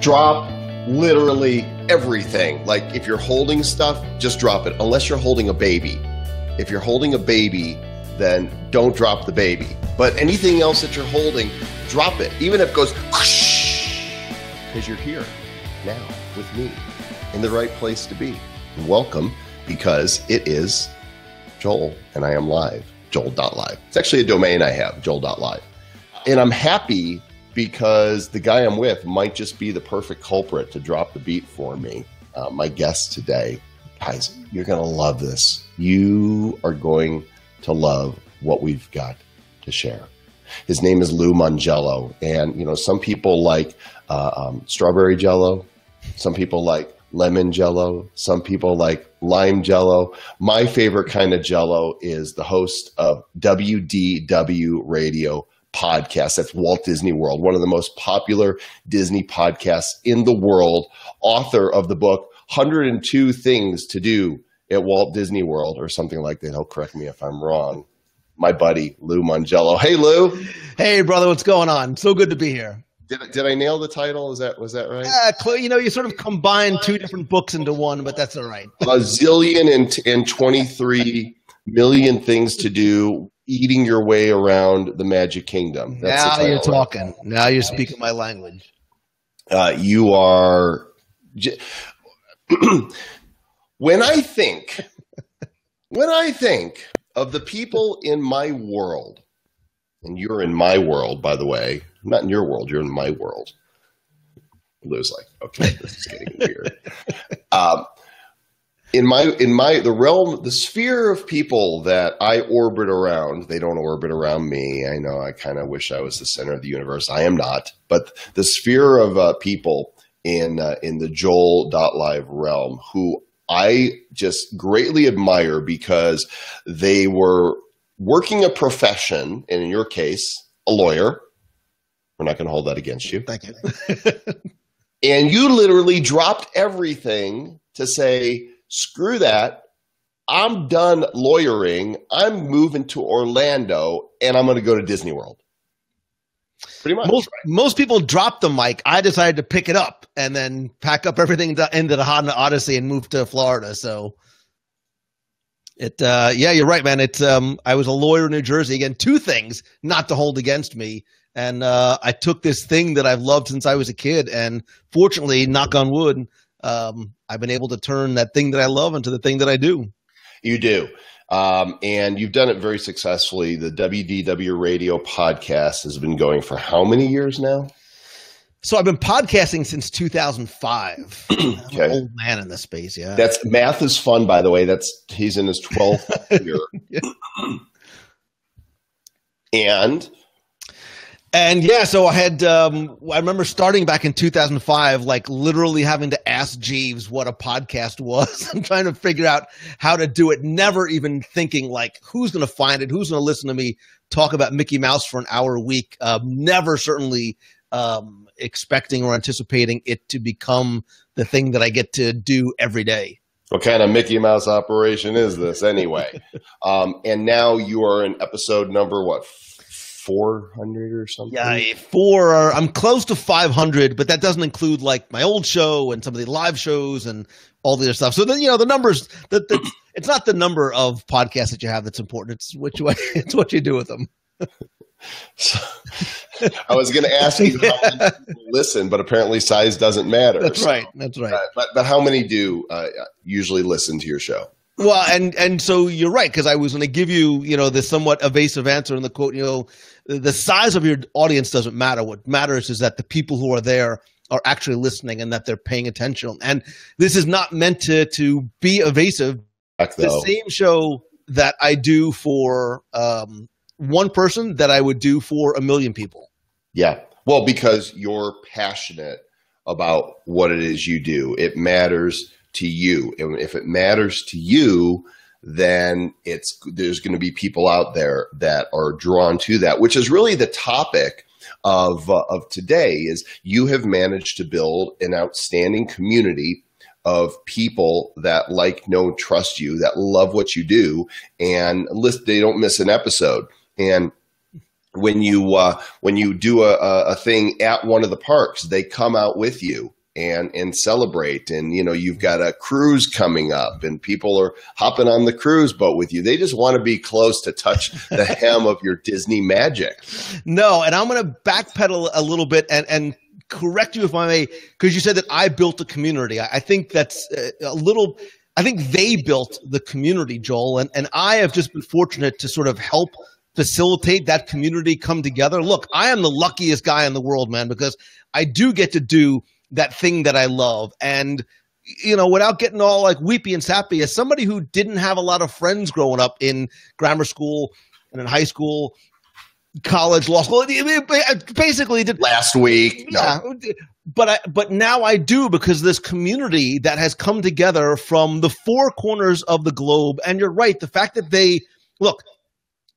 drop literally everything. Like if you're holding stuff, just drop it, unless you're holding a baby. If you're holding a baby, then don't drop the baby. But anything else that you're holding, drop it. Even if it goes whoosh, because you're here now with me in the right place to be. Welcome, because it is Joel and I am live, joel.live. It's actually a domain I have, joel.live. And I'm happy because the guy I'm with might just be the perfect culprit to drop the beat for me. My guest today, guys, you're going to love this. You are going to love what we've got to share. His name is Lou Mongello. And, you know, some people like strawberry jello. Some people like lemon jello. Some people like lime jello. My favorite kind of jello is the host of WDW Radio podcast. That's Walt Disney World, one of the most popular Disney podcasts in the world, author of the book 102 Things to Do at Walt Disney World, or something like that. He'll correct me if I'm wrong. My buddy, Lou Mongello. Hey, Lou. Hey, brother. What's going on? So good to be here. Did I nail the title? Was that right? You know, you sort of combined two different books into one, but that's all right. A zillion and 23 million things to do, eating your way around the Magic Kingdom. That's now you're talking. Now you're speaking my language. You are. When I think of the people in my world, and you're in my world, by the way, I'm not in your world, you're in my world. Lou's like, okay, this is getting weird. In the realm, the sphere of people that I orbit around, they don't orbit around me. I know I kind of wish I was the center of the universe. I am not. But the sphere of people in the Joel.live realm who I just greatly admire because they were working a profession, and in your case, a lawyer. We're not going to hold that against you. Thank you. And you literally dropped everything to say, screw that. I'm done lawyering. I'm moving to Orlando, and I'm going to go to Disney World. Pretty much. Most people drop the mic. I decided to pick it up and then pack up everything into the Honda Odyssey and move to Florida. So, yeah, you're right, man. I was a lawyer in New Jersey. Again, two things not to hold against me. And I took this thing that I've loved since I was a kid, and fortunately, knock on wood, I've been able to turn that thing that I love into the thing that I do. You do. And you've done it very successfully. The WDW Radio podcast has been going for how many years now? So I've been podcasting since 2005. Okay. I'm an old man in this space, yeah. That's math is fun, by the way. He's in his 12th year. Yeah. And yeah, so I had, I remember starting back in 2005, like literally having to ask Jeeves what a podcast was and trying to figure out how to do it, never even thinking like, who's going to find it? Who's going to listen to me talk about Mickey Mouse for an hour a week? Never certainly expecting or anticipating it to become the thing that I get to do every day. What kind of Mickey Mouse operation is this anyway? And now you are in episode number, what, 400 or something? Yeah, I'm close to 500, but that doesn't include like my old show and some of the live shows and all the other stuff. So then, you know, the numbers it's not the number of podcasts that you have that's important. It's what you do with them. So, I was going to ask you how many people listen, but apparently size doesn't matter. That's right. But how many do usually listen to your show? Well, and so you're right, because I was going to give you, you know, this somewhat evasive answer in the quote, you know, the size of your audience doesn't matter. What matters is that the people who are there are actually listening and that they're paying attention. And this is not meant to be evasive. The same show that I do for one person that I would do for 1 million people. Yeah. Well, because you're passionate about what it is you do. It matters to you. And if it matters to you, then there's going to be people out there that are drawn to that, which is really the topic of today. Is you have managed to build an outstanding community of people that like, know, trust you, that love what you do, and they don't miss an episode. And when you do a thing at one of the parks, they come out with you and celebrate. And, you've got a cruise coming up and people are hopping on the cruise boat with you. They just want to be close to touch the hem of your Disney magic. No, and I'm going to backpedal a little bit and correct you if I may, because you said that I built a community. I think that's I think they built the community, Joel, and I have just been fortunate to sort of help facilitate that community come together. Look, I am the luckiest guy in the world, man, because I do get to do that thing that I love. And, without getting all like weepy and sappy, as somebody who didn't have a lot of friends growing up in grammar school and in high school, college, law school, basically did last week. Yeah. No. But now I do, because this community that has come together from the four corners of the globe. And you're right. The fact that look,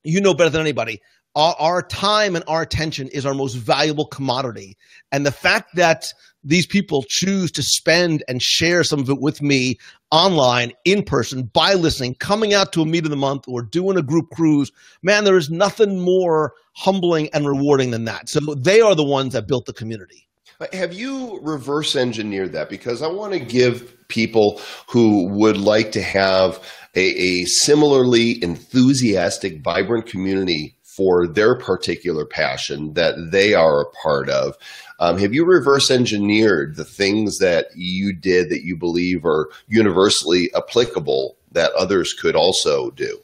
better than anybody, our time and our attention is our most valuable commodity. And the fact that these people choose to spend and share some of it with me online, in person, by listening, coming out to a meet of the month or doing a group cruise, man, there is nothing more humbling and rewarding than that. So they are the ones that built the community. Have you reverse engineered that? Because I want to give people who would like to have a similarly enthusiastic, vibrant community for their particular passion that they are a part of. Have you reverse engineered the things that you did that you believe are universally applicable that others could also do?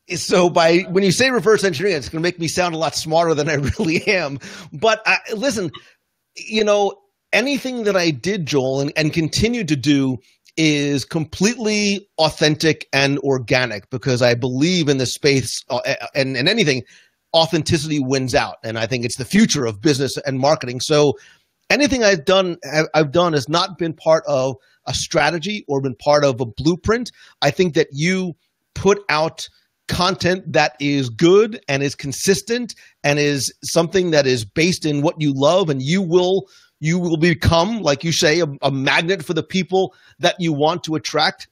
So when you say reverse engineering, it's going to make me sound a lot smarter than I really am. But listen, anything that I did, Joel, and continue to do is completely authentic and organic, because I believe in the space and anything, authenticity wins out. And I think it's the future of business and marketing. So anything I've done has not been part of a strategy or been part of a blueprint. I think that you put out content that is good and is consistent and is something that is based in what you love, and you will become, like you say, a magnet for the people that you want to attract.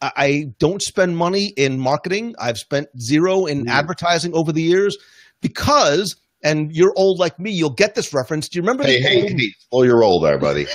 I don't spend money in marketing. I've spent zero in advertising over the years because, and you're old like me, you'll get this reference. Do you remember? Hey, you're old there, buddy.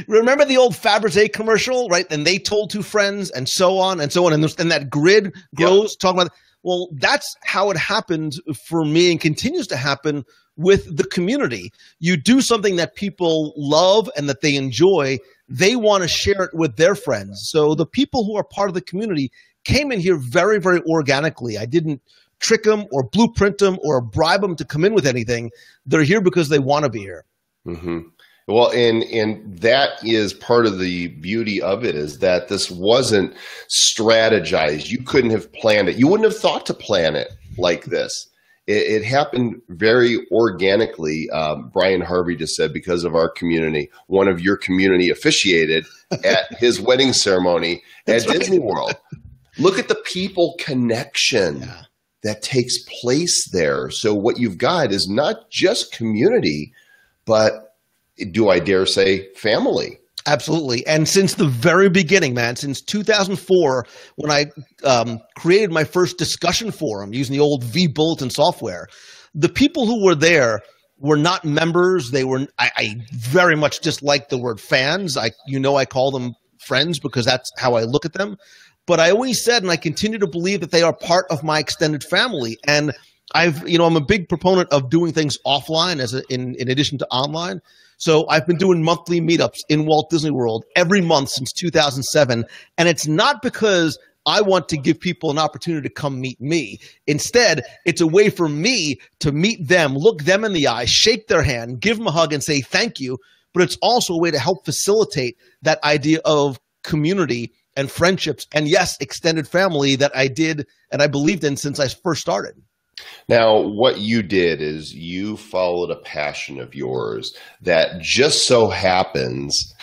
Remember the old Fabergé commercial, right? And they told two friends and so on and so on. And that grid grows, talking about, well, that's how it happened for me and continues to happen with the community. You do something that people love and that they enjoy, they want to share it with their friends. So the people who are part of the community came in here very, very organically. I didn't trick them or blueprint them or bribe them to come in with anything. They're here because they want to be here. Mm-hmm. Well, and that is part of the beauty of it, is that this wasn't strategized. You couldn't have planned it. You wouldn't have thought to plan it like this. It happened very organically. Brian Harvey just said, because of our community, one of your community officiated at his wedding ceremony at Disney World. Look at the people connection that takes place there. So what you've got is not just community, but do I dare say family? Absolutely. And since the very beginning, man, since 2004, when I created my first discussion forum using the old V-Bulletin software, the people who were there were not members. They were. I very much dislike the word fans. I call them friends because that's how I look at them. But I always said, and I continue to believe, that they are part of my extended family. And I'm a big proponent of doing things offline in addition to online. So I've been doing monthly meetups in Walt Disney World every month since 2007. And it's not because I want to give people an opportunity to come meet me. Instead, it's a way for me to meet them, look them in the eye, shake their hand, give them a hug and say thank you. But it's also a way to help facilitate that idea of community and friendships and, yes, extended family that I did and I believed in since I first started. Now, what you did is you followed a passion of yours that just so happens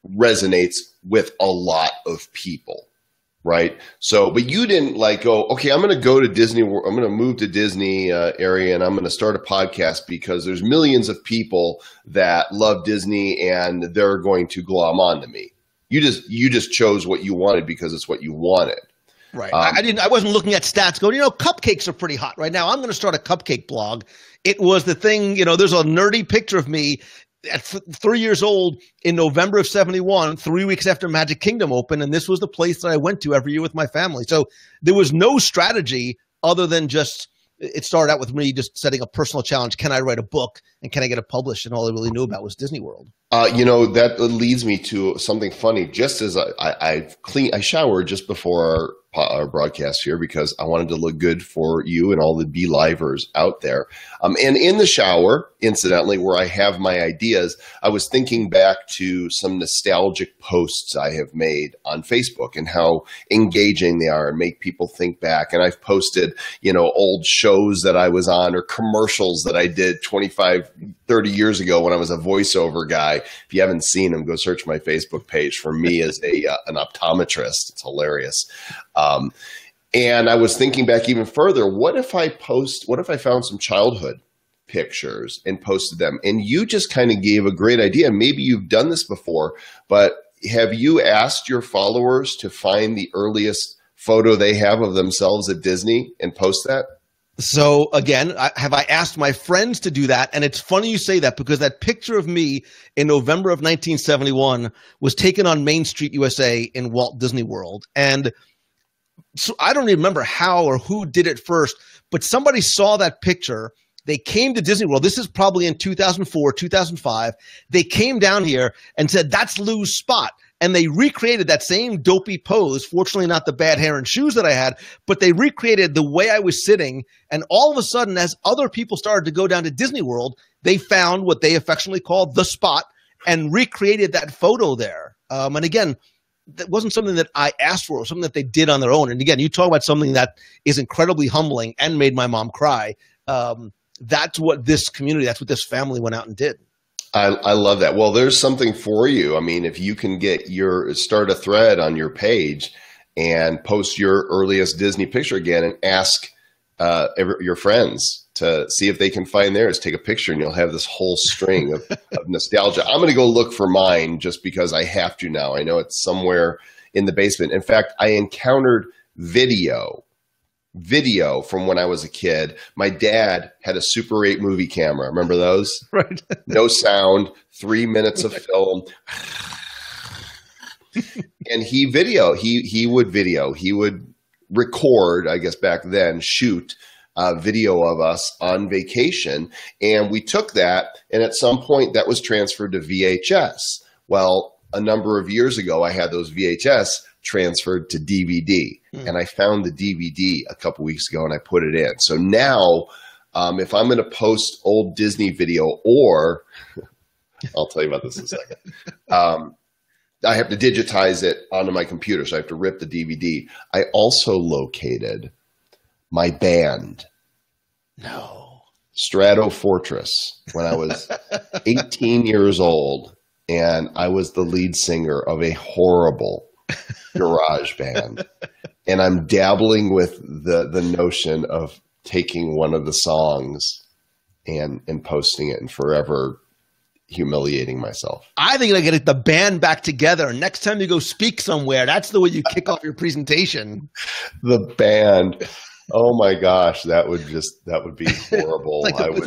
resonates with a lot of people, right? So, but you didn't go, okay, I'm going to go to Disney, I'm going to move to Disney area and I'm going to start a podcast because there's millions of people that love Disney and they're going to glom onto me. You just chose what you wanted because it's what you wanted. Right. I wasn't looking at stats going, cupcakes are pretty hot right now. I'm going to start a cupcake blog. It was the thing, there's a nerdy picture of me at 3 years old in November of 71, 3 weeks after Magic Kingdom opened, and this was the place that I went to every year with my family. So there was no strategy other than just it started out with me just setting a personal challenge. Can I write a book and can I get it published? And all I really knew about was Disney World. That leads me to something funny. Just as I showered just before our broadcast here because I wanted to look good for you and all the Be-Livers out there. And in the shower, incidentally, where I have my ideas, I was thinking back to some nostalgic posts I have made on Facebook and how engaging they are and make people think back. And I've posted, old shows that I was on or commercials that I did 25, 30 years ago when I was a voiceover guy. If you haven't seen them, go search my Facebook page for me as an optometrist. It's hilarious. And I was thinking back even further, what if I found some childhood pictures and posted them? And you just kind of gave a great idea. Maybe you've done this before, but have you asked your followers to find the earliest photo they have of themselves at Disney and post that? So again, I asked my friends to do that? And it's funny you say that because that picture of me in November of 1971 was taken on Main Street, USA in Walt Disney World. And so I don't even remember how or who did it first, but somebody saw that picture. They came to Disney World. This is probably in 2004, 2005. They came down here and said, that's Lou's spot. And they recreated that same dopey pose, fortunately not the bad hair and shoes that I had, but they recreated the way I was sitting. And all of a sudden, as other people started to go down to Disney World, they found what they affectionately called the spot and recreated that photo there. And again, that wasn't something that I asked for. It was something that they did on their own. And again, you talk about something that is incredibly humbling and made my mom cry. That's what this community, that's what this family went out and did. I love that. Well, there's something for you. I mean, if you can start a thread on your page and post your earliest Disney picture again and ask your friends to see if they can find theirs, take a picture, and you'll have this whole string of nostalgia. I'm going to go look for mine just because I have to now. I know it's somewhere in the basement. In fact, I encountered video from when I was a kid. My dad had a Super 8 movie camera. Remember those? Right. No sound, 3 minutes of film. And he would record, I guess back then, shoot video of us on vacation. And we took that, and at some point that was transferred to VHS. Well, a number of years ago, I had those VHS transferred to DVD. And I found the DVD a couple weeks ago and I put it in. So now, if I'm going to post old Disney video, or I'll tell you about this in a second, I have to digitize it onto my computer. So I have to rip the DVD. I also located my band. No. Strato Fortress, when I was 18 years old. And I was the lead singer of a horrible garage band. And I'm dabbling with the notion of taking one of the songs and posting it and forever humiliating myself. I think I get the band back together. Next time you go speak somewhere, that's the way you kick off your presentation. The band. Oh my gosh, that would be horrible. I would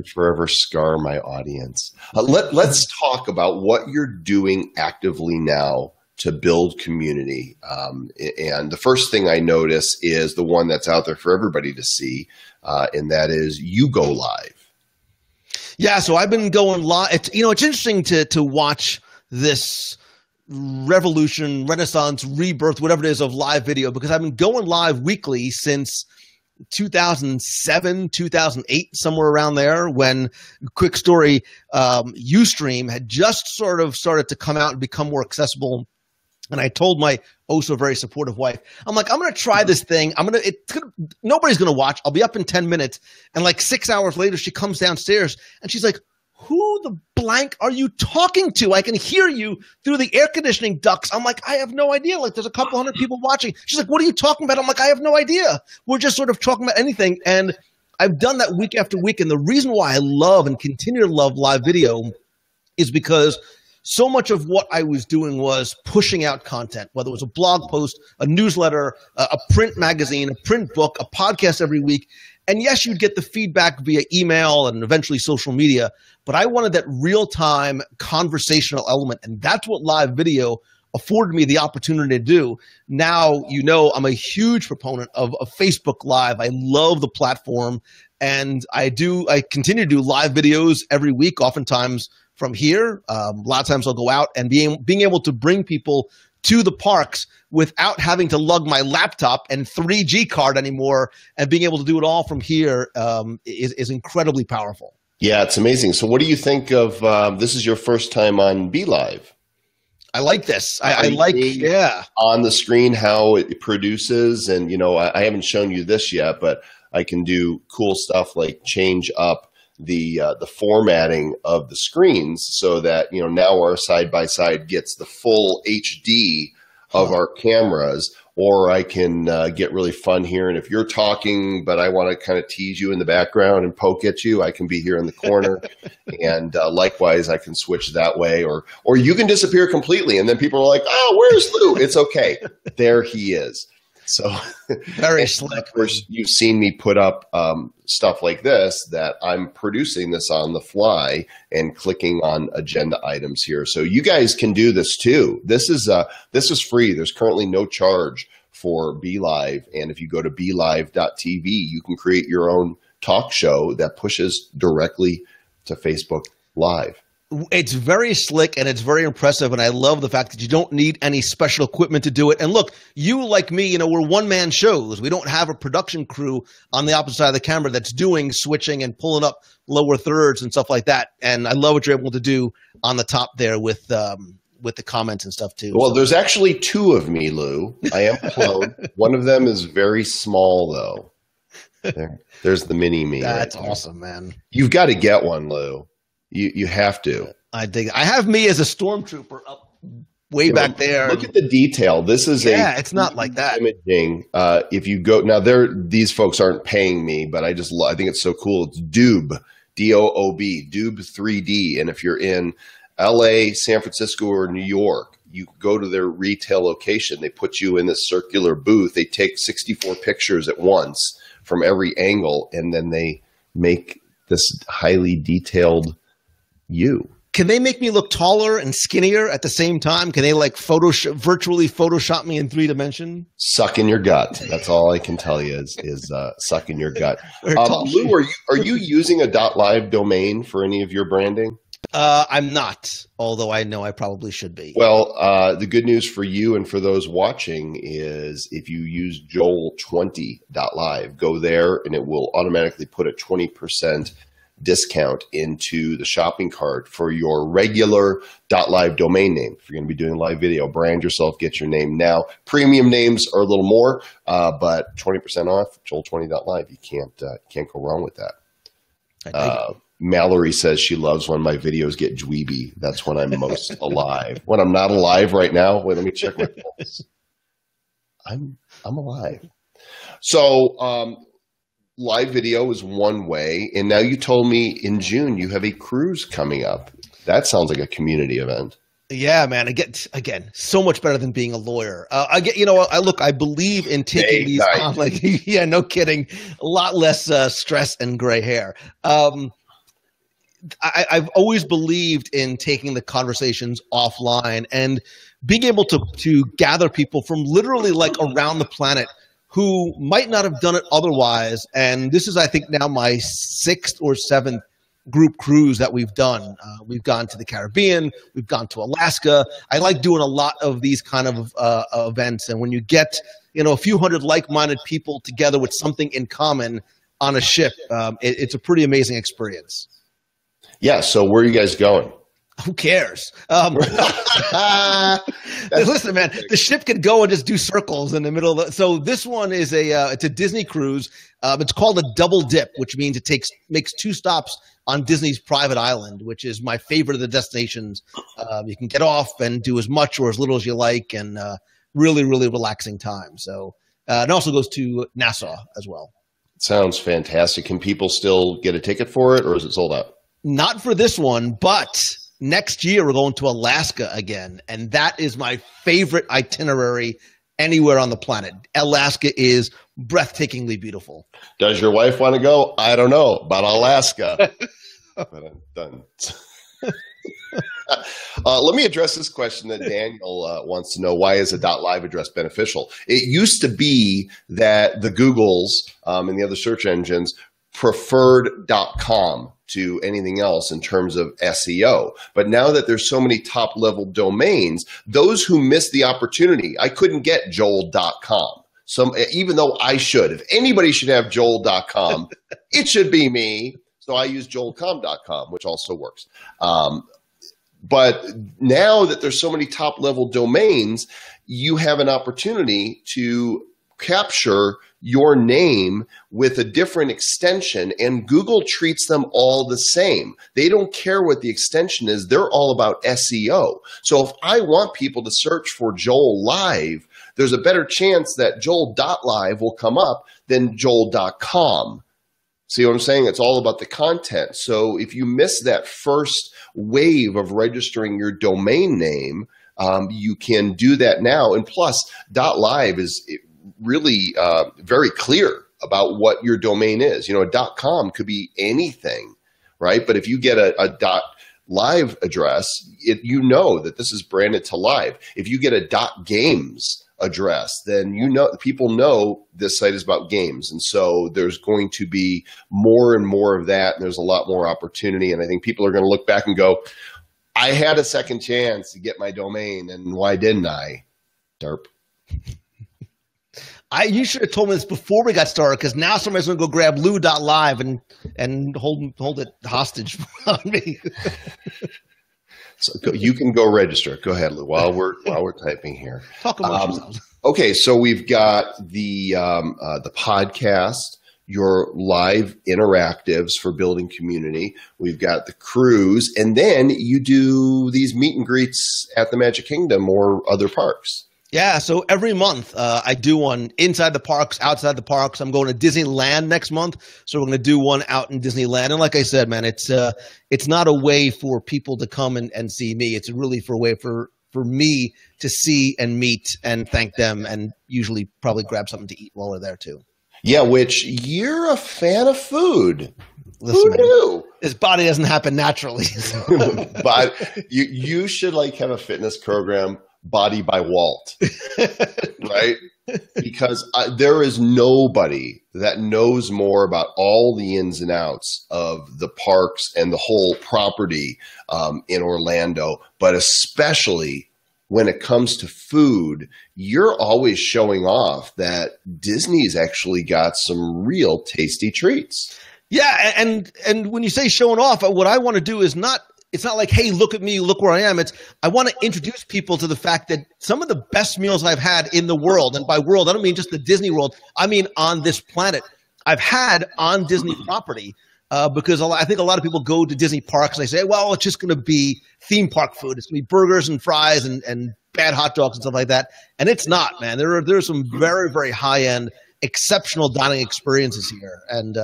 forever scar my audience. Let's talk about what you're doing actively now to build community. And the first thing I notice is the one that's out there for everybody to see, and that is you go live. Yeah, so I've been going live. It's interesting to watch this revolution, renaissance, rebirth, whatever it is of live video, because I've been going live weekly since 2007, 2008, somewhere around there, when, quick story, Ustream had just sort of started to come out and become more accessible. And I told my so very supportive wife, I'm like, I'm going to try this thing. Nobody's going to watch. I'll be up in 10 minutes. And like 6 hours later, she comes downstairs and she's like, who the blank are you talking to? I can hear you through the air conditioning ducts. I'm like, I have no idea. Like, there's a couple hundred people watching. She's like, what are you talking about? I'm like, I have no idea. We're just sort of talking about anything. And I've done that week after week. And the reason why I love and continue to love live video is because so much of what I was doing was pushing out content, whether it was a blog post, a newsletter, a print magazine, a print book, a podcast every week. And yes, you'd get the feedback via email and eventually social media, but I wanted that real-time conversational element, and that's what live video afforded me the opportunity to do. Now, I'm a huge proponent of Facebook Live. I love the platform, and I continue to do live videos every week, oftentimes from here. A lot of times I'll go out, and being able to bring people to the parks without having to lug my laptop and 3G card anymore, and being able to do it all from here is incredibly powerful. Yeah, it's amazing. So what do you think of this is your first time on Be Live? I like this. I like, yeah. On the screen how it produces, and I haven't shown you this yet, but I can do cool stuff like change up the formatting of the screens so that now our side by side gets the full HD of our cameras. Or I can get really fun here, and if you're talking, but I want to kind of tease you in the background and poke at you, I can be here in the corner. And likewise, I can switch that way, or you can disappear completely, and then people are like, "Oh, where's Lou?" It's okay, there he is. So very slick. Of course, you've seen me put up stuff like this, that I'm producing this on the fly and clicking on agenda items here. So you guys can do this too. This is free. There's currently no charge for Be Live. And if you go to BeLive.tv, you can create your own talk show that pushes directly to Facebook Live. It's very slick and it's very impressive, and I love the fact that you don't need any special equipment to do it. And look, you like me, we're one-man shows. We don't have a production crew on the opposite side of the camera that's doing switching and pulling up lower thirds and stuff like that. And I love what you're able to do on the top there with the comments and stuff too. Well, there's actually two of me, Lou. I am clone. One of them is very small, though. There's the mini me. That's awesome, man. You've got to get one, Lou. You have to. I dig it. I have me as a stormtrooper up way back there. Look at the detail. This is it's not like that. Imaging. If you go now, these folks aren't paying me, but I think it's so cool. It's Doob, D-O-O-B, Doob 3D. And if you're in LA, San Francisco, or New York, you go to their retail location. They put you in this circular booth. They take 64 pictures at once from every angle, and then they make this highly detailed you. Can they make me look taller and skinnier at the same time? Can they virtually Photoshop me in 3 dimension? Suck in your gut. That's all I can tell you is suck in your gut. Lou, are you using a .live domain for any of your branding? I'm not, although I know I probably should be. Well, the good news for you and for those watching is if you use Joel20.live, go there and it will automatically put a 20% discount into the shopping cart for your regular .live domain name. If you're going to be doing live video, brand yourself, get your name now. Premium names are a little more, but 20% off, Joel20.live. You can't go wrong with that. Mallory says she loves when my videos get dweeby. That's when I'm most alive. When I'm not alive right now, wait, let me check my pulse. I'm alive. So, live video is one way, and now you told me in June you have a cruise coming up. That sounds like a community event. Yeah, man. Again, so much better than being a lawyer. I believe in taking these on. Like, yeah, no kidding. A lot less stress and gray hair. I've always believed in taking the conversations offline and being able to gather people from literally like around the planet who might not have done it otherwise. And this is, I think, now my 6th or 7th group cruise that we've done. We've gone to the Caribbean. We've gone to Alaska. I like doing a lot of these kind of events. And when you get, a few hundred like-minded people together with something in common on a ship, it's a pretty amazing experience. Yeah. So where are you guys going? Who cares? Listen, man, the ship could go and just do circles in the middle of so this one is it's a Disney cruise. It's called a double dip, which means it makes 2 stops on Disney's private island, which is my favorite of the destinations. You can get off and do as much or as little as you like, and really, really relaxing time. So it also goes to Nassau as well. Sounds fantastic. Can people still get a ticket for it, or is it sold out? Not for this one, but next year we're going to Alaska again, and that is my favorite itinerary anywhere on the planet. Alaska is breathtakingly beautiful. Does your wife want to go? I don't know about Alaska. But I'm done. Let me address this question that Daniel wants to know. Why is a .live address beneficial? It used to be that the Googles and the other search engines preferred .com to anything else in terms of SEO. But now that there's so many top-level domains, those who missed the opportunity, I couldn't get Joel.com. Even though I should. If anybody should have Joel.com, it should be me. So I use joelcom.com, which also works. But now that there's so many top-level domains, you have an opportunity to capture your name with a different extension, and Google treats them all the same. They don't care what the extension is. They're all about SEO. So if I want people to search for Joel Live, there's a better chance that Joel.live will come up than Joel.com. See what I'm saying? It's all about the content. So if you miss that first wave of registering your domain name, you can do that now. And plus, .live is really very clear about what your domain is. A .com could be anything, right? But if you get a .live address, you know that this is branded to live. If you get a .games address, then people know this site is about games. And so there's going to be more and more of that, and there's a lot more opportunity. And I think people are going to look back and go, I had a second chance to get my domain, and why didn't I? Derp. You should have told me this before we got started, because now somebody's going to go grab Lou.live and hold it hostage on me. So you can go register. Go ahead, Lou, while we're typing here. Talk about yourselves. Okay, so we've got the podcast, your live interactives for building community. We've got the cruise, and then you do these meet and greets at the Magic Kingdom or other parks. Yeah, so every month I do one inside the parks, outside the parks. I'm going to Disneyland next month, so we're going to do one out in Disneyland. And like I said, man, it's not a way for people to come and see me. It's really for a way for me to see and meet and thank them, and usually probably grab something to eat while we're there too. Yeah, which you're a fan of food. Listen, who knew? His body doesn't happen naturally. But you should have a fitness program. Body by Walt, right? Because there is nobody that knows more about all the ins and outs of the parks and the whole property in Orlando, but especially when it comes to food, you're always showing off that Disney's actually got some real tasty treats. Yeah, and when you say showing off, what I want to do is it's not like, hey, look at me, look where I am. I want to introduce people to the fact that some of the best meals I've had in the world, and by world, I don't mean just the Disney world, I mean on this planet, I've had on Disney property, because I think a lot of people go to Disney parks and they say, well, it's just going to be theme park food. It's going to be burgers and fries and bad hot dogs and stuff like that. And it's not, man. There are some very, very high-end, exceptional dining experiences here. And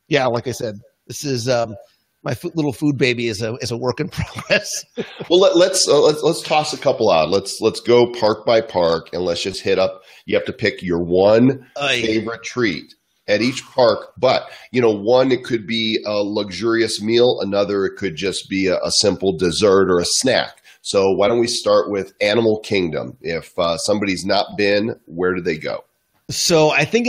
yeah, like I said, this is my little food baby is a work in progress. Well, let's toss a couple out. Let's go park by park, and let's just hit up. You have to pick your one favorite treat at each park. But one, it could be a luxurious meal. Another, it could just be a simple dessert or a snack. So why don't we start with Animal Kingdom? If somebody's not been, where do they go? So I think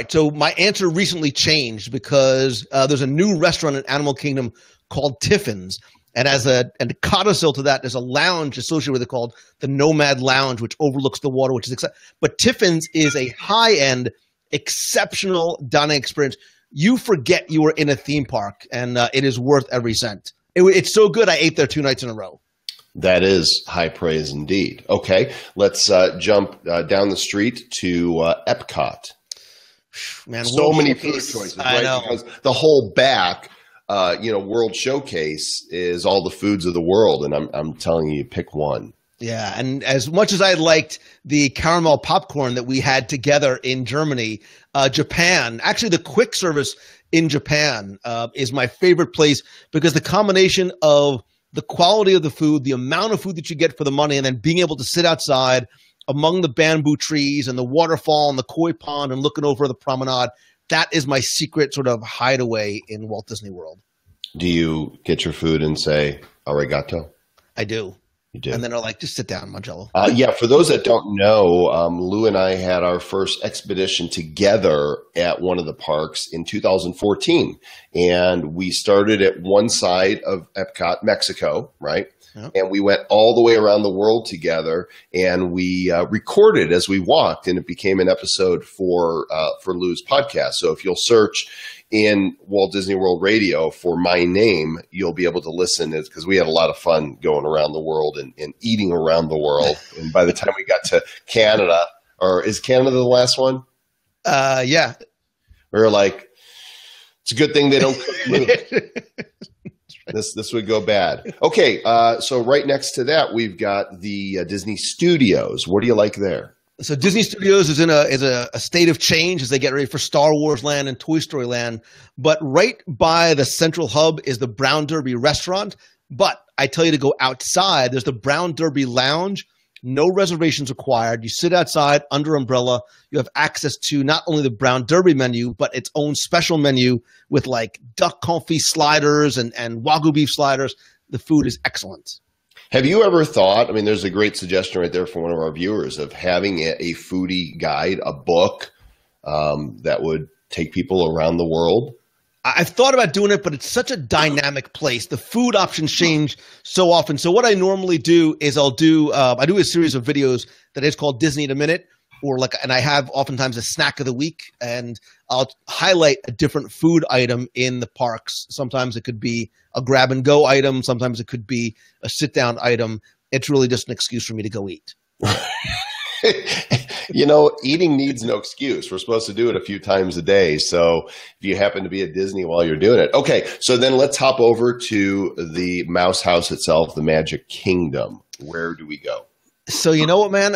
so my answer recently changed because there's a new restaurant in Animal Kingdom called Tiffin's. And and a codicil to that, there's a lounge associated with it called the Nomad Lounge, which overlooks the water, which is but Tiffin's is a high-end, exceptional dining experience. You forget you were in a theme park, and it is worth every cent. It's so good, I ate there 2 nights in a row. That is high praise indeed. Okay, let's jump down the street to Epcot. Man, so many food choices, right? I know. Because the whole back, World Showcase is all the foods of the world, and I'm telling you, pick one. Yeah, and as much as I liked the caramel popcorn that we had together in Germany, Japan, actually the quick service in Japan is my favorite place because the combination of the quality of the food, the amount of food that you get for the money, and then being able to sit outside among the bamboo trees and the waterfall and the koi pond and looking over the promenade. That is my secret sort of hideaway in Walt Disney World. Do you get your food and say, arigato? I do. You do. And then they're like, just sit down, Mongello. Yeah, for those that don't know, Lou and I had our first expedition together at one of the parks in 2014. And we started at one side of Epcot, Mexico, right? Yep. And we went all the way around the world together, and we recorded as we walked, and it became an episode for Lou's podcast. So if you'll search in Walt Disney World Radio for my name, you'll be able to listen, because we had a lot of fun going around the world and eating around the world. And by the time we got to Canada, or is Canada the last one? Yeah. We were like, it's a good thing they don't cook meat. This would go bad. Okay, so right next to that, we've got the Disney Studios. What do you like there? So Disney Studios is in a state of change as they get ready for Star Wars Land and Toy Story Land. But right by the central hub is the Brown Derby restaurant. But I tell you to go outside. There's the Brown Derby Lounge. No reservations required. You sit outside under umbrella. You have access to not only the Brown Derby menu, but its own special menu with like duck confit sliders and Wagyu beef sliders. The food is excellent. Have you ever thought, I mean, there's a great suggestion right there from one of our viewers of having a foodie guide, a book that would take people around the world? I've thought about doing it, but it's such a dynamic place. The food options change so often. So what I normally do is I do a series of videos that is called Disney in a Minute, and I have oftentimes a snack of the week, and I'll highlight a different food item in the parks. Sometimes it could be a grab and go item. Sometimes it could be a sit down item. It's really just an excuse for me to go eat. You know, eating needs no excuse. We're supposed to do it a few times a day. So if you happen to be at Disney while you're doing it. Okay, so then let's hop over to the Mouse House itself, the Magic Kingdom. Where do we go? So you know what, man?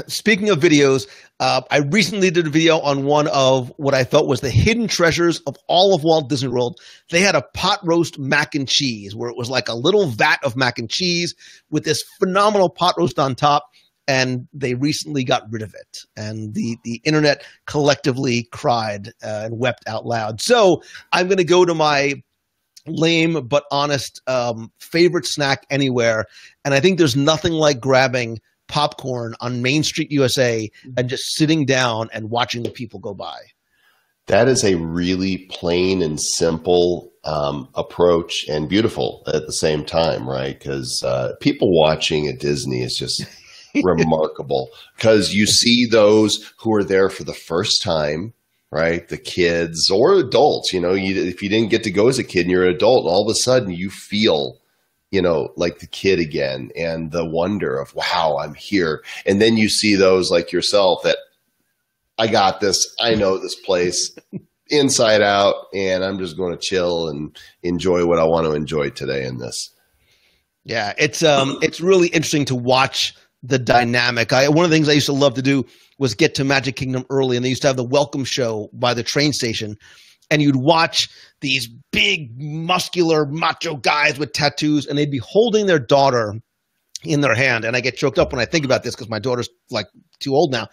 Speaking of videos, I recently did a video on one of what I thought was the hidden treasures of all of Walt Disney World. They had a pot roast mac and cheese where it was like a little vat of mac and cheese with this phenomenal pot roast on top. And they recently got rid of it. And the internet collectively cried and wept out loud. So I'm going to go to my lame but honest favorite snack anywhere. And I think there's nothing like grabbing popcorn on Main Street, USA, and just sitting down and watching the people go by. That is a really plain and simple approach, and beautiful at the same time, right? Because people watching at Disney is just remarkable, because you see those who are there for the first time, right? The kids or adults, you know, if you didn't get to go as a kid and you're an adult, all of a sudden you feel, you know, like the kid again, and the wonder of, wow, I'm here. And then you see those like yourself that, I got this, I know this place inside out, and I'm just going to chill and enjoy what I want to enjoy today in this. Yeah, it's really interesting to watch the dynamic. One of the things I used to love to do was get to Magic Kingdom early, and they used to have the welcome show by the train station, and you'd watch these big, muscular, macho guys with tattoos, and they'd be holding their daughter in their hand. And I get choked up when I think about this because my daughter's like too old now.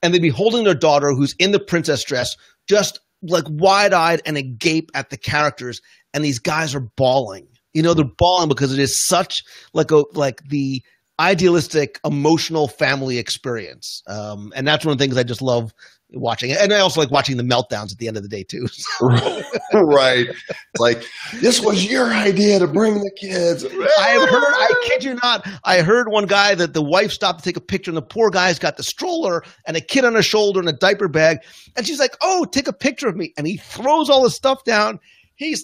And they'd be holding their daughter who's in the princess dress, just like wide-eyed and agape at the characters, and these guys are bawling. You know, they're bawling because it is such like the idealistic, emotional family experience. And that's one of the things I just love watching. And I also like watching the meltdowns at the end of the day too. Right. Like, this was your idea to bring the kids. I kid you not, I heard one guy that the wife stopped to take a picture, and the poor guy's got the stroller and a kid on his shoulder and a diaper bag. And she's like, oh, take a picture of me. And he throws all his stuff down.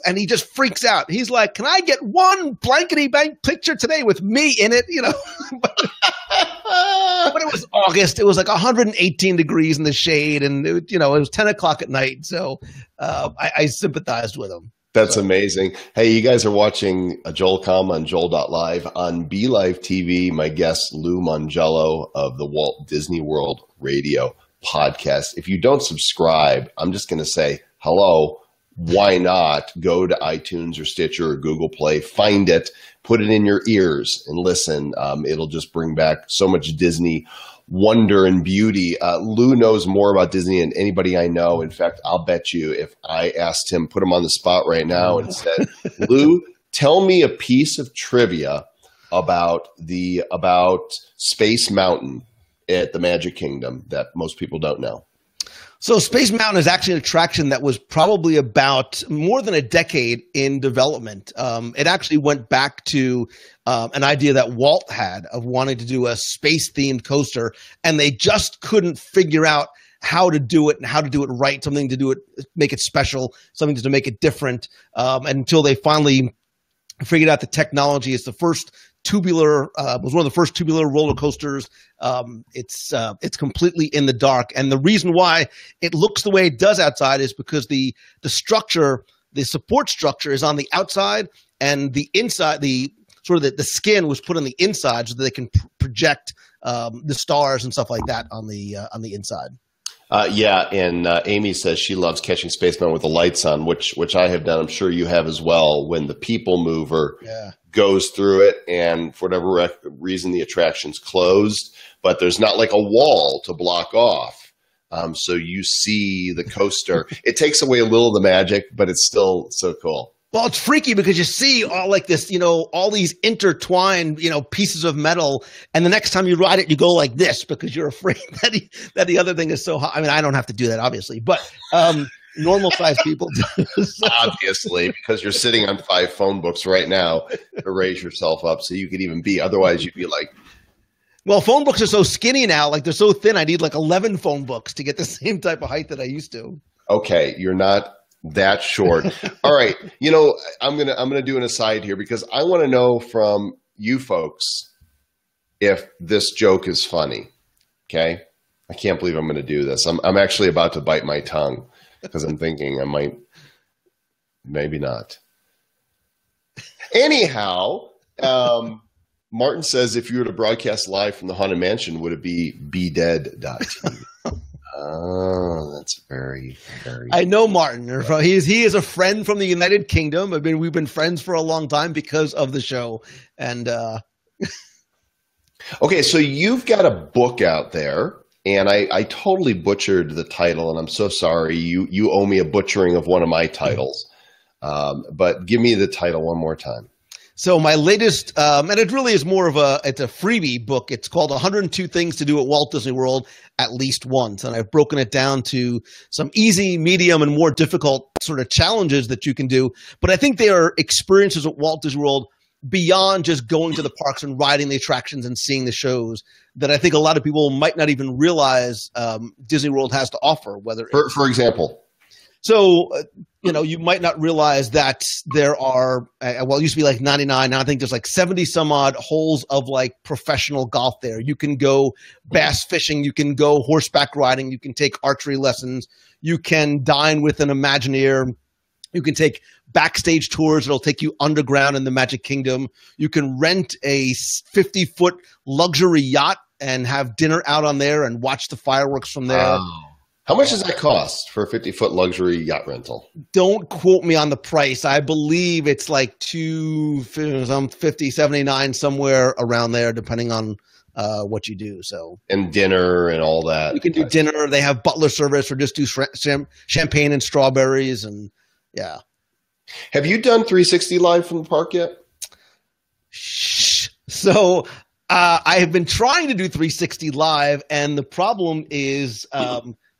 And he just freaks out. He's like, can I get one blankety-blank picture today with me in it? You know, but it was August. It was like 118 degrees in the shade, and it was 10 o'clock at night. So I sympathized with him. That's amazing. Hey, you guys are watching Joel.com on Joel.live. On Be Live TV, my guest, Lou Mongello of the Walt Disney World Radio podcast. If you don't subscribe, I'm just going to say hello. Why not go to iTunes or Stitcher or Google Play, find it, put it in your ears and listen. It'll just bring back so much Disney wonder and beauty. Lou knows more about Disney than anybody I know. In fact, I'll bet you if I asked him, put him on the spot right now and said, Lou, tell me a piece of trivia about Space Mountain at the Magic Kingdom that most people don't know. So Space Mountain is actually an attraction that was probably about more than a decade in development. It actually went back to an idea that Walt had of wanting to do a space-themed coaster, and they just couldn't figure out how to do it and how to do it right, something to do it, make it special, something to make it different, until they finally figured out the technology. It's the first tubular, was one of the first tubular roller coasters. It's completely in the dark, and the reason why it looks the way it does outside is because the structure, the support structure, is on the outside, and the inside, the skin was put on the inside so that they can project the stars and stuff like that on the inside. And Amy says she loves catching Space Mountain with the lights on, which I have done. I'm sure you have as well. When the People Mover goes through it, and for whatever reason the attraction's closed, but there's not like a wall to block off. So you see the coaster. It takes away a little of the magic, but it's still so cool. Well, it's freaky because you see all like this, all these intertwined, pieces of metal, and the next time you ride it, you go like this because you're afraid that the other thing is so hot. I mean, I don't have to do that, obviously, but normal sized people do. So. Obviously, because you're sitting on 5 phone books right now to raise yourself up so you could even be. Otherwise, you'd be like. Well, phone books are so skinny now, like they're so thin. I need like 11 phone books to get the same type of height that I used to. Okay, you're not that short. All right. I'm gonna do an aside here because I want to know from you folks if this joke is funny. Okay. I can't believe I'm going to do this. I'm actually about to bite my tongue because I'm thinking I might, maybe not. Anyhow, Martin says if you were to broadcast live from the Haunted Mansion, would it be BeDead.tv? Oh, that's very, very. I know Martin. He is a friend from the United Kingdom. We've been friends for a long time because of the show. And okay, so you've got a book out there, and I totally butchered the title, and I'm so sorry. You owe me a butchering of one of my titles, but give me the title one more time. So my latest, and it really is more of it's a freebie book. It's called 102 Things to Do at Walt Disney World at Least Once. And I've broken it down to some easy, medium, and more difficult sort of challenges that you can do. But I think they are experiences at Walt Disney World beyond just going to the parks and riding the attractions and seeing the shows that I think a lot of people might not even realize Disney World has to offer. For example? So, you might not realize that there are, it used to be like 99. Now I think there's like 70 some odd holes of like professional golf there. You can go bass fishing. You can go horseback riding. You can take archery lessons. You can dine with an Imagineer. You can take backstage tours. It'll take you underground in the Magic Kingdom. You can rent a 50-foot luxury yacht and have dinner out on there and watch the fireworks from there. How much does that cost for a 50-foot luxury yacht rental? Don't quote me on the price. I believe it's like $250, $79, somewhere around there, depending on what you do. So, and dinner and all that. You can do dinner. They have butler service, or just do champagne and strawberries, and yeah. Have you done 360 live from the park yet? So I have been trying to do 360 live, and the problem is.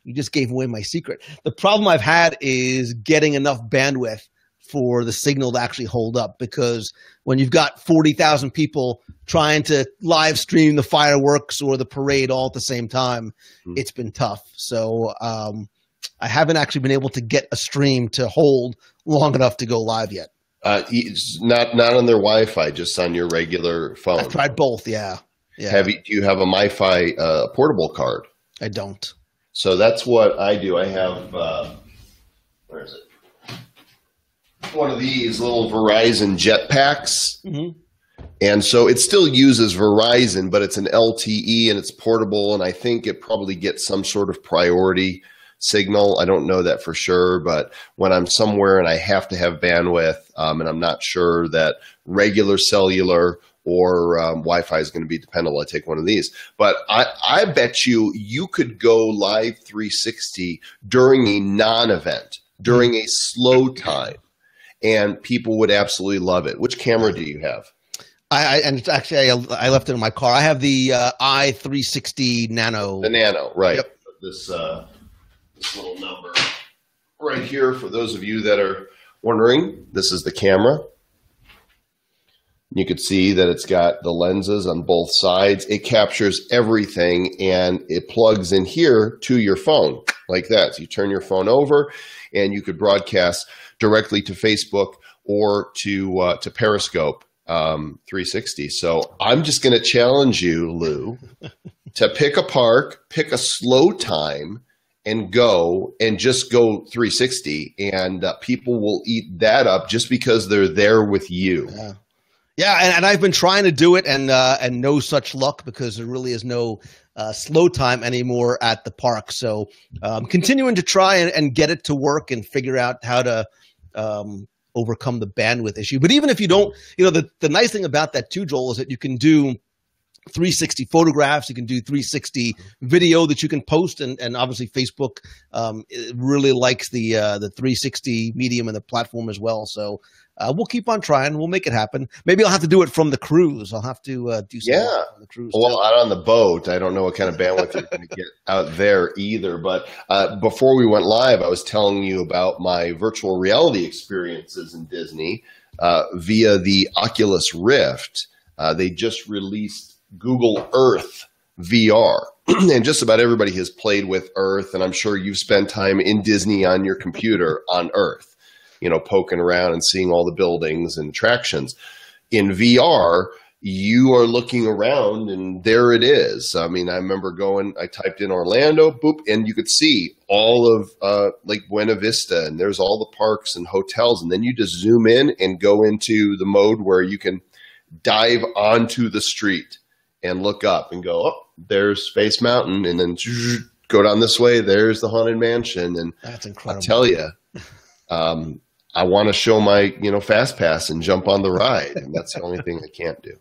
You just gave away my secret. The problem I've had is getting enough bandwidth for the signal to actually hold up, because when you've got 40,000 people trying to live stream the fireworks or the parade all at the same time, it's been tough. So I haven't actually been able to get a stream to hold long enough to go live yet. Not on their Wi-Fi, just on your regular phone. I've tried both, yeah. Do you have a MiFi portable card? I don't. So that's what I do. I have, where is it? One of these little Verizon jetpacks. Mm-hmm. And so it still uses Verizon, but it's an LTE and it's portable. And I think it probably gets some sort of priority signal. I don't know that for sure, but when I'm somewhere and I have to have bandwidth, and I'm not sure that regular cellular or Wi-Fi is going to be dependable, I take one of these. But I bet you could go live 360 during a non-event, during a slow time, and people would absolutely love it. Which camera do you have? And it's actually, I left it in my car. I have the i360 Nano. The Nano, right. Yep. This little number right here, for those of you that are wondering, this is the camera. You can see that it's got the lenses on both sides. It captures everything, and it plugs in here to your phone like that. So you turn your phone over, and you could broadcast directly to Facebook or to Periscope 360. So I'm just going to challenge you, Lou, to pick a park, pick a slow time, and just go 360, and people will eat that up just because they're there with you. Yeah, and I've been trying to do it, and no such luck, because there really is no slow time anymore at the park. So continuing to try and get it to work and figure out how to overcome the bandwidth issue. But even if you don't, the nice thing about that too, Joel, is that you can do 360 photographs, you can do 360 video that you can post, and obviously Facebook really likes the 360 medium and the platform as well. So we'll keep on trying. We'll make it happen. Maybe I'll have to do it from the cruise. I'll have to do something from the cruise. Well, out on the boat, I don't know what kind of bandwidth you're going to get out there either. But before we went live, I was telling you about my virtual reality experiences in Disney via the Oculus Rift. They just released Google Earth VR. And just about everybody has played with Earth, and I'm sure you've spent time in Disney on your computer on Earth, poking around and seeing all the buildings and attractions. In VR, you are looking around, and there it is. I mean, I remember I typed in Orlando, boop, and you could see all of Lake Buena Vista, and there's all the parks and hotels, and then you just zoom in and go into the mode where you can dive onto the street and look up and go, oh, there's Space Mountain, and then go down this way, there's the Haunted Mansion. And that's incredible. I'll tell you, I want to show my, Fast Pass and jump on the ride, and that's the only thing I can't do.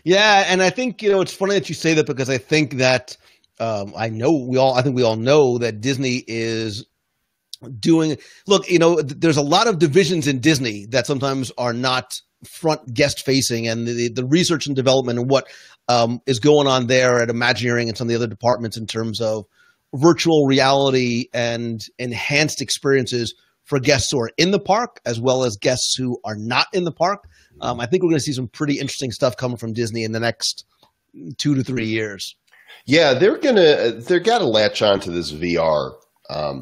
Yeah, and I think, it's funny that you say that, because I think that I think we all know that Disney is doing – look, there's a lot of divisions in Disney that sometimes are not front guest facing, and the research and development and what is going on there at Imagineering and some of the other departments in terms of virtual reality and enhanced experiences for guests who are in the park as well as guests who are not in the park. I think we're going to see some pretty interesting stuff coming from Disney in the next 2 to 3 years. Yeah, they're got to latch on to this VR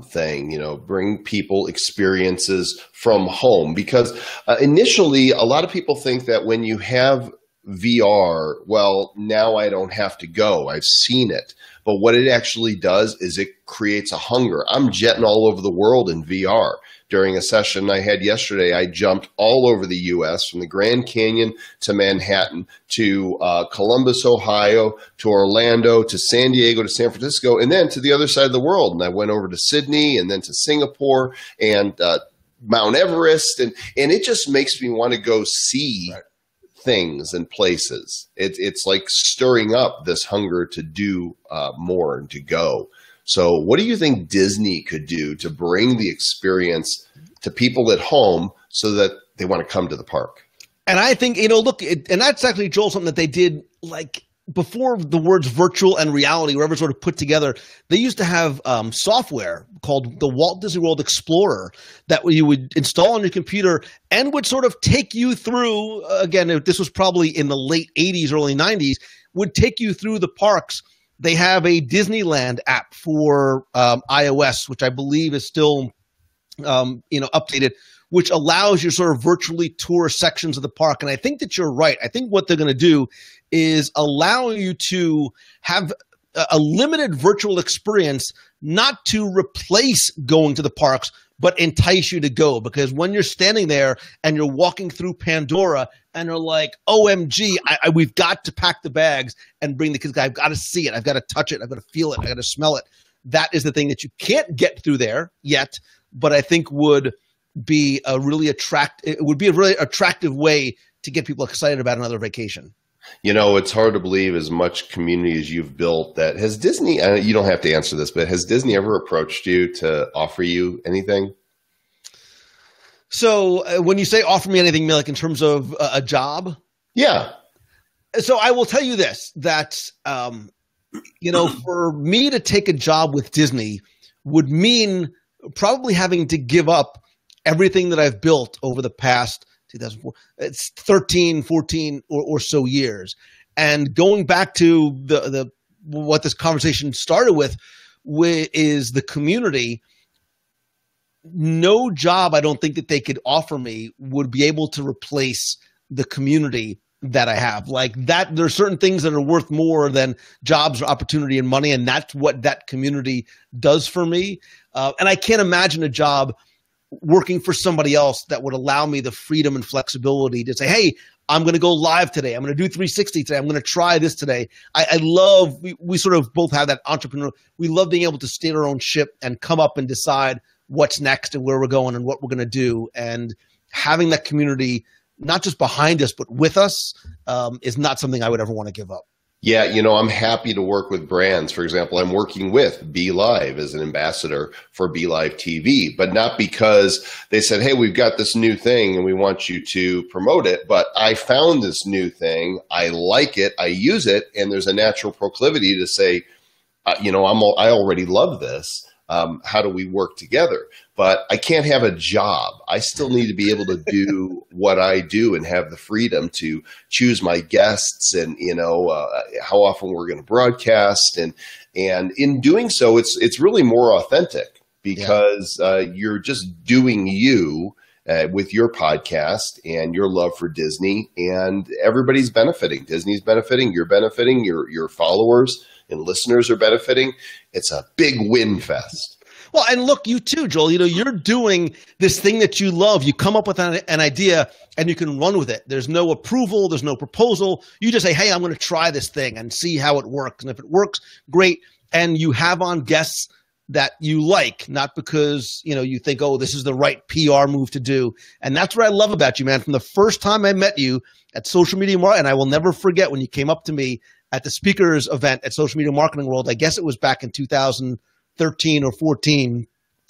thing, bring people experiences from home, because initially a lot of people think that when you have VR, well, now I don't have to go. I've seen it. But what it actually does is it creates a hunger. I'm jetting all over the world in VR. During a session I had yesterday, I jumped all over the U.S., from the Grand Canyon to Manhattan to Columbus, Ohio, to Orlando, to San Diego, to San Francisco, and then to the other side of the world. And I went over to Sydney and then to Singapore and Mount Everest. And it just makes me want to go see things and places. It's like stirring up this hunger to do more and to go. So what do you think Disney could do to bring the experience to people at home so that they want to come to the park? And I think, and that's actually, Joel, something that they did like before the words virtual and reality were ever sort of put together. They used to have software called the Walt Disney World Explorer that you would install on your computer and would sort of take you through, again, this was probably in the late 80s, early 90s, would take you through the parks. They have a Disneyland app for iOS, which I believe is still updated, which allows you sort of virtually tour sections of the park. And I think that you're right. I think what they're going to do is allow you to have a limited virtual experience, not to replace going to the parks, but entice you to go. Because when you're standing there and you're walking through Pandora and you're like, OMG, we've got to pack the bags and bring the kids. I've got to see it. I've got to touch it. I've got to feel it. I've got to smell it. that is the thing that you can't get through there yet, but I think would be a really attractive way to get people excited about another vacation. You know, it's hard to believe as much community as you've built that has Disney, you don't have to answer this, but has Disney ever approached you to offer you anything? So when you say offer me anything, like in terms of a job? Yeah. So I will tell you this, that, for me to take a job with Disney would mean probably having to give up everything that I've built over the past 2004, it's 13, 14 or so years. And going back to the what this conversation started with is the community. No job I don't think that they could offer me would be able to replace the community that I have. Like that, there are certain things that are worth more than jobs or opportunity and money, and that's what that community does for me. And I can't imagine a job working for somebody else that would allow me the freedom and flexibility to say, hey, I'm going to go live today. I'm going to do 360 today. I'm going to try this today. I love, we sort of both have that entrepreneur. We love being able to steer our own ship and come up and decide what's next and where we're going and what we're going to do. And having that community, not just behind us, but with us, is not something I would ever want to give up. Yeah, I'm happy to work with brands. For example, I'm working with Be Live as an ambassador for Be Live TV, but not because they said, hey, we've got this new thing and we want you to promote it. But I found this new thing. I like it. I use it. And there's a natural proclivity to say, I already love this. How do we work together? But I can't have a job. I still need to be able to do what I do and have the freedom to choose my guests and, how often we're going to broadcast. And in doing so, it's really more authentic because you're just doing you with your podcast and your love for Disney, and everybody's benefiting. Disney's benefiting. You're benefiting. Your followers and listeners are benefiting. It's a big win fest. Well, and look, you too, Joel, you're doing this thing that you love. You come up with an idea and you can run with it. There's no approval. There's no proposal. You just say, hey, I'm going to try this thing and see how it works. And if it works, great. And you have on guests that you like, not because, you think, oh, this is the right PR move to do. And that's what I love about you, man. From the first time I met you at Social Media Marketing, and I will never forget when you came up to me at the speakers event at Social Media Marketing World. I guess it was back in 2013 or 14.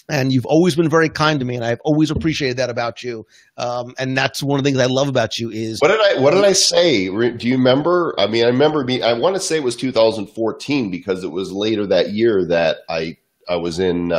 And you've always been very kind to me, and I've always appreciated that about you. And that's one of the things I love about you is. What did I say? Do you remember? I mean, I want to say it was 2014 because it was later that year that I was in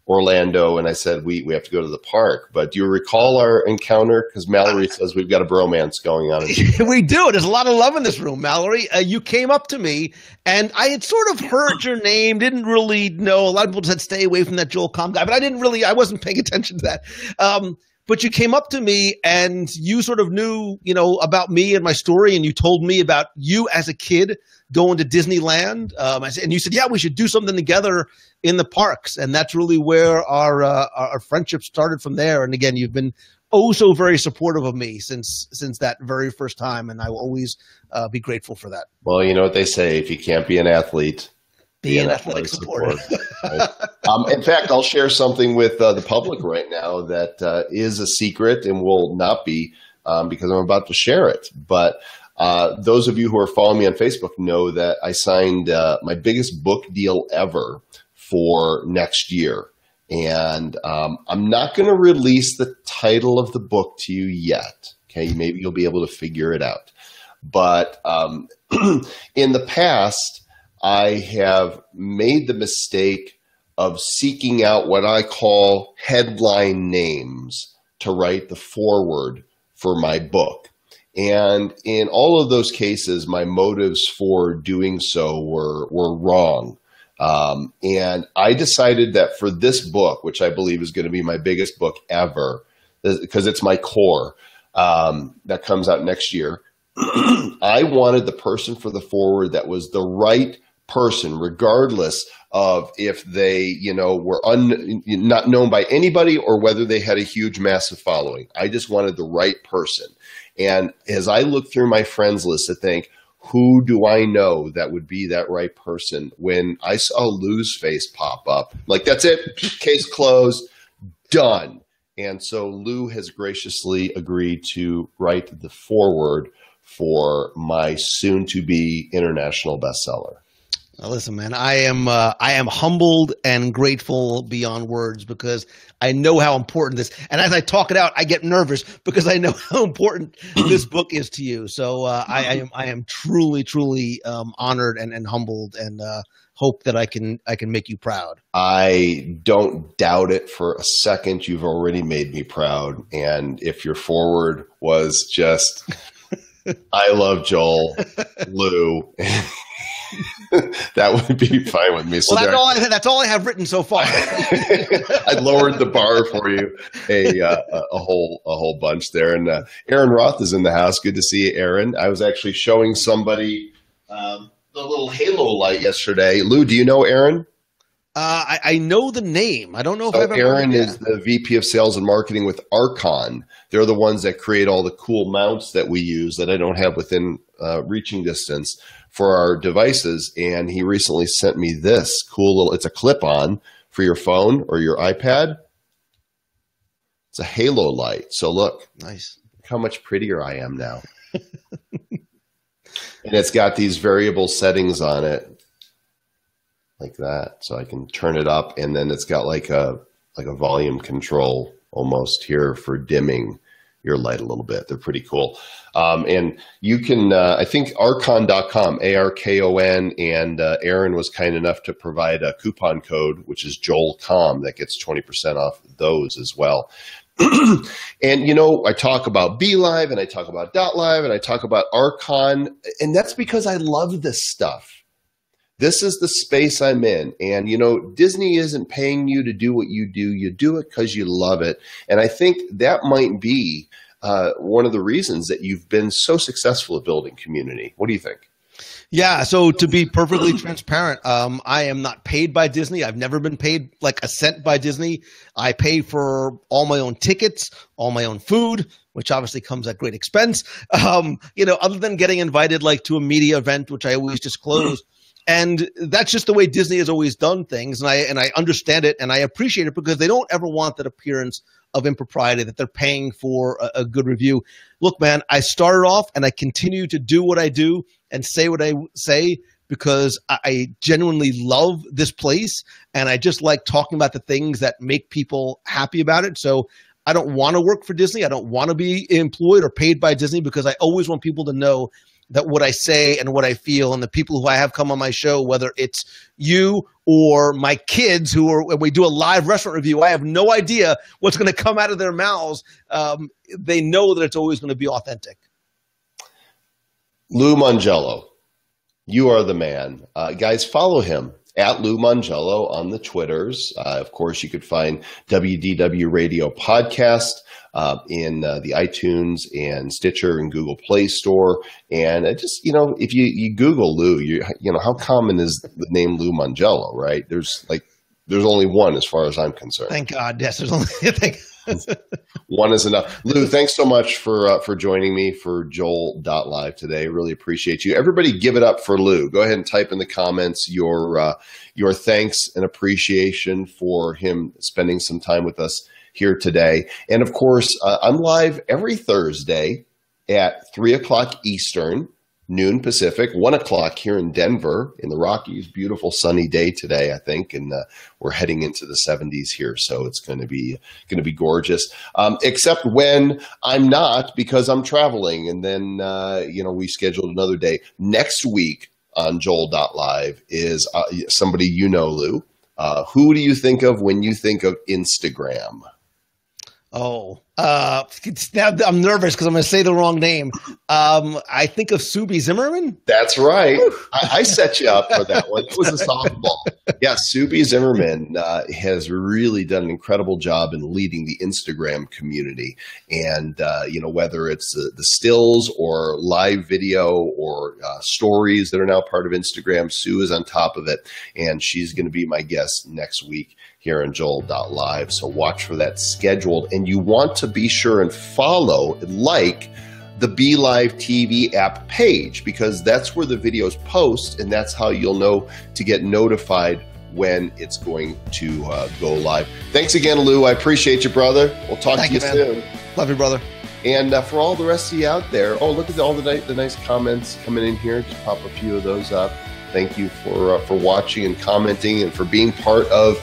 Orlando, and I said, we have to go to the park. But do you recall our encounter? Because Mallory says we've got a bromance going on. We do. There's a lot of love in this room, Mallory. You came up to me, and I had sort of heard your name, didn't really know. A lot of people said, stay away from that Joel Comm guy, but I wasn't paying attention to that. But you came up to me, and you sort of knew, about me and my story, and you told me about you as a kid going to Disneyland. And you said, yeah, we should do something together in the parks. And that's really where our friendship started from there. And again, you've been so very supportive of me since that very first time. And I will always be grateful for that. Well, you know what they say, if you can't be an athlete, be an athletic supporter. Right? In fact, I'll share something with the public right now that is a secret and will not be because I'm about to share it. But those of you who are following me on Facebook know that I signed my biggest book deal ever for next year. And I'm not going to release the title of the book to you yet. Okay, maybe you'll be able to figure it out. But in the past, I have made the mistake of seeking out what I call headline names to write the foreword for my book. And in all of those cases, my motives for doing so were wrong. And I decided that for this book, which I believe is going to be my biggest book ever, because it's my core, that comes out next year, I wanted the person for the foreword that was the right person, regardless of if they, were not known by anybody or whether they had a huge, massive following. I just wanted the right person. And as I look through my friends list to think, who do I know that would be that right person? When I saw Lou's face pop up, like, that's it, case closed, done. And so Lou has graciously agreed to write the foreword for my soon-to-be international bestseller. Now listen, man, I am humbled and grateful beyond words, because I know how important this, and as I talk it out, I get nervous because I know how important this book is to you. So I am truly, truly honored and humbled, and hope that I can make you proud. I don't doubt it for a second. You've already made me proud. And if your forward was just, I love Joel, Lou, that would be fine with me. So well, that's all I have written so far. I lowered the bar for you a whole bunch there. And Aaron Roth is in the house. Good to see you, Aaron. I was actually showing somebody the little halo light yesterday. Lou, do you know Aaron? I know the name. I don't know if I've ever Aaron is the VP of Sales and Marketing with Archon. They're the ones that create all the cool mounts that we use that I don't have within reaching distance for our devices. And he recently sent me this cool little, it's a clip-on for your phone or your iPad. It's a halo light. So look, nice. Look how much prettier I am now. And it's got these variable settings on it like that. So I can turn it up, and then it's got like a volume control almost here for dimming your light a little bit. They're pretty cool. And you can, I think Archon.com, ARKON, and Aaron was kind enough to provide a coupon code, which is JoelCom, that gets 20% off those as well. And, you know, I talk about BeLive, and I talk about .live, and I talk about Archon, and that's because I love this stuff. This is the space I'm in. And, you know, Disney isn't paying you to do what you do. You do it because you love it. And I think that might be one of the reasons that you've been so successful at building community. What do you think? Yeah, so to be perfectly transparent, I am not paid by Disney. I've never been paid like a cent by Disney. I pay for all my own tickets, all my own food, which obviously comes at great expense. You know, other than getting invited like to a media event, which I always disclose. And that's just the way Disney has always done things. And I understand it, and I appreciate it, because they don't ever want that appearance of impropriety, that they're paying for a good review. Look, man, I started off and I continue to do what I do and say what I say because I genuinely love this place, and I just like talking about the things that make people happy about it. So I don't want to work for Disney. I don't want to be employed or paid by Disney, because I always want people to know that what I say and what I feel, and the people who I have come on my show, whether it's you or my kids when we do a live restaurant review, I have no idea what's going to come out of their mouths. They know that it's always going to be authentic. Lou Mongello, you are the man. Guys, follow him at Lou Mongello on the Twitters. Of course, you could find WDW Radio Podcast in the iTunes and Stitcher and Google Play Store. And just, you know, if you Google Lou, you know, how common is the name Lou Mongello, right? There's only one as far as I'm concerned. Thank God. Yes, there's only one is enough. Lou, thanks so much for joining me for Joel.live today. Really appreciate you. Everybody give it up for Lou. Go ahead and type in the comments your thanks and appreciation for him spending some time with us here today. And of course, I'm live every Thursday at 3 o'clock Eastern, noon Pacific, 1 o'clock here in Denver in the Rockies. Beautiful sunny day today, I think, and we're heading into the 70s here, so it's going to be gorgeous. Except when I'm not, because I'm traveling, and then you know, we scheduled another day next week on Joel.live is somebody you know, Lou. Who do you think of when you think of Instagram? Oh, now I'm nervous because I'm going to say the wrong name. I think of Subi Zimmerman. That's right. I set you up for that one. It was a softball. Yeah, Subi Zimmerman has really done an incredible job in leading the Instagram community. And, you know, whether it's the stills or live video or stories that are now part of Instagram, Sue is on top of it. And she's going to be my guest next week here on Joel.live. So watch for that scheduled. And you want to be sure and follow, like the Be Live TV app page, because that's where the videos post, and that's how you'll know to get notified when it's going to go live. Thanks again, Lou. I appreciate you, brother. We'll talk to you soon. Love you, brother. And for all the rest of you out there, oh, look at all the nice comments coming in here. Just pop a few of those up. Thank you for watching and commenting and for being part of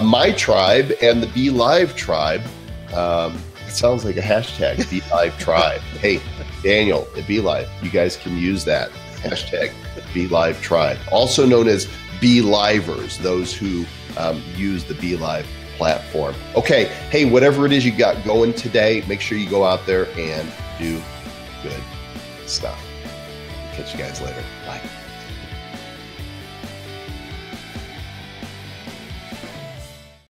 my tribe and the Be Live tribe. It sounds like a hashtag, Be Live tribe. Hey, Daniel at Be Live, you guys can use that hashtag, Be Live tribe. Also known as Be Livers, those who use the Be Live platform. Okay, hey, whatever it is you got going today, make sure you go out there and do good stuff. Catch you guys later. Bye.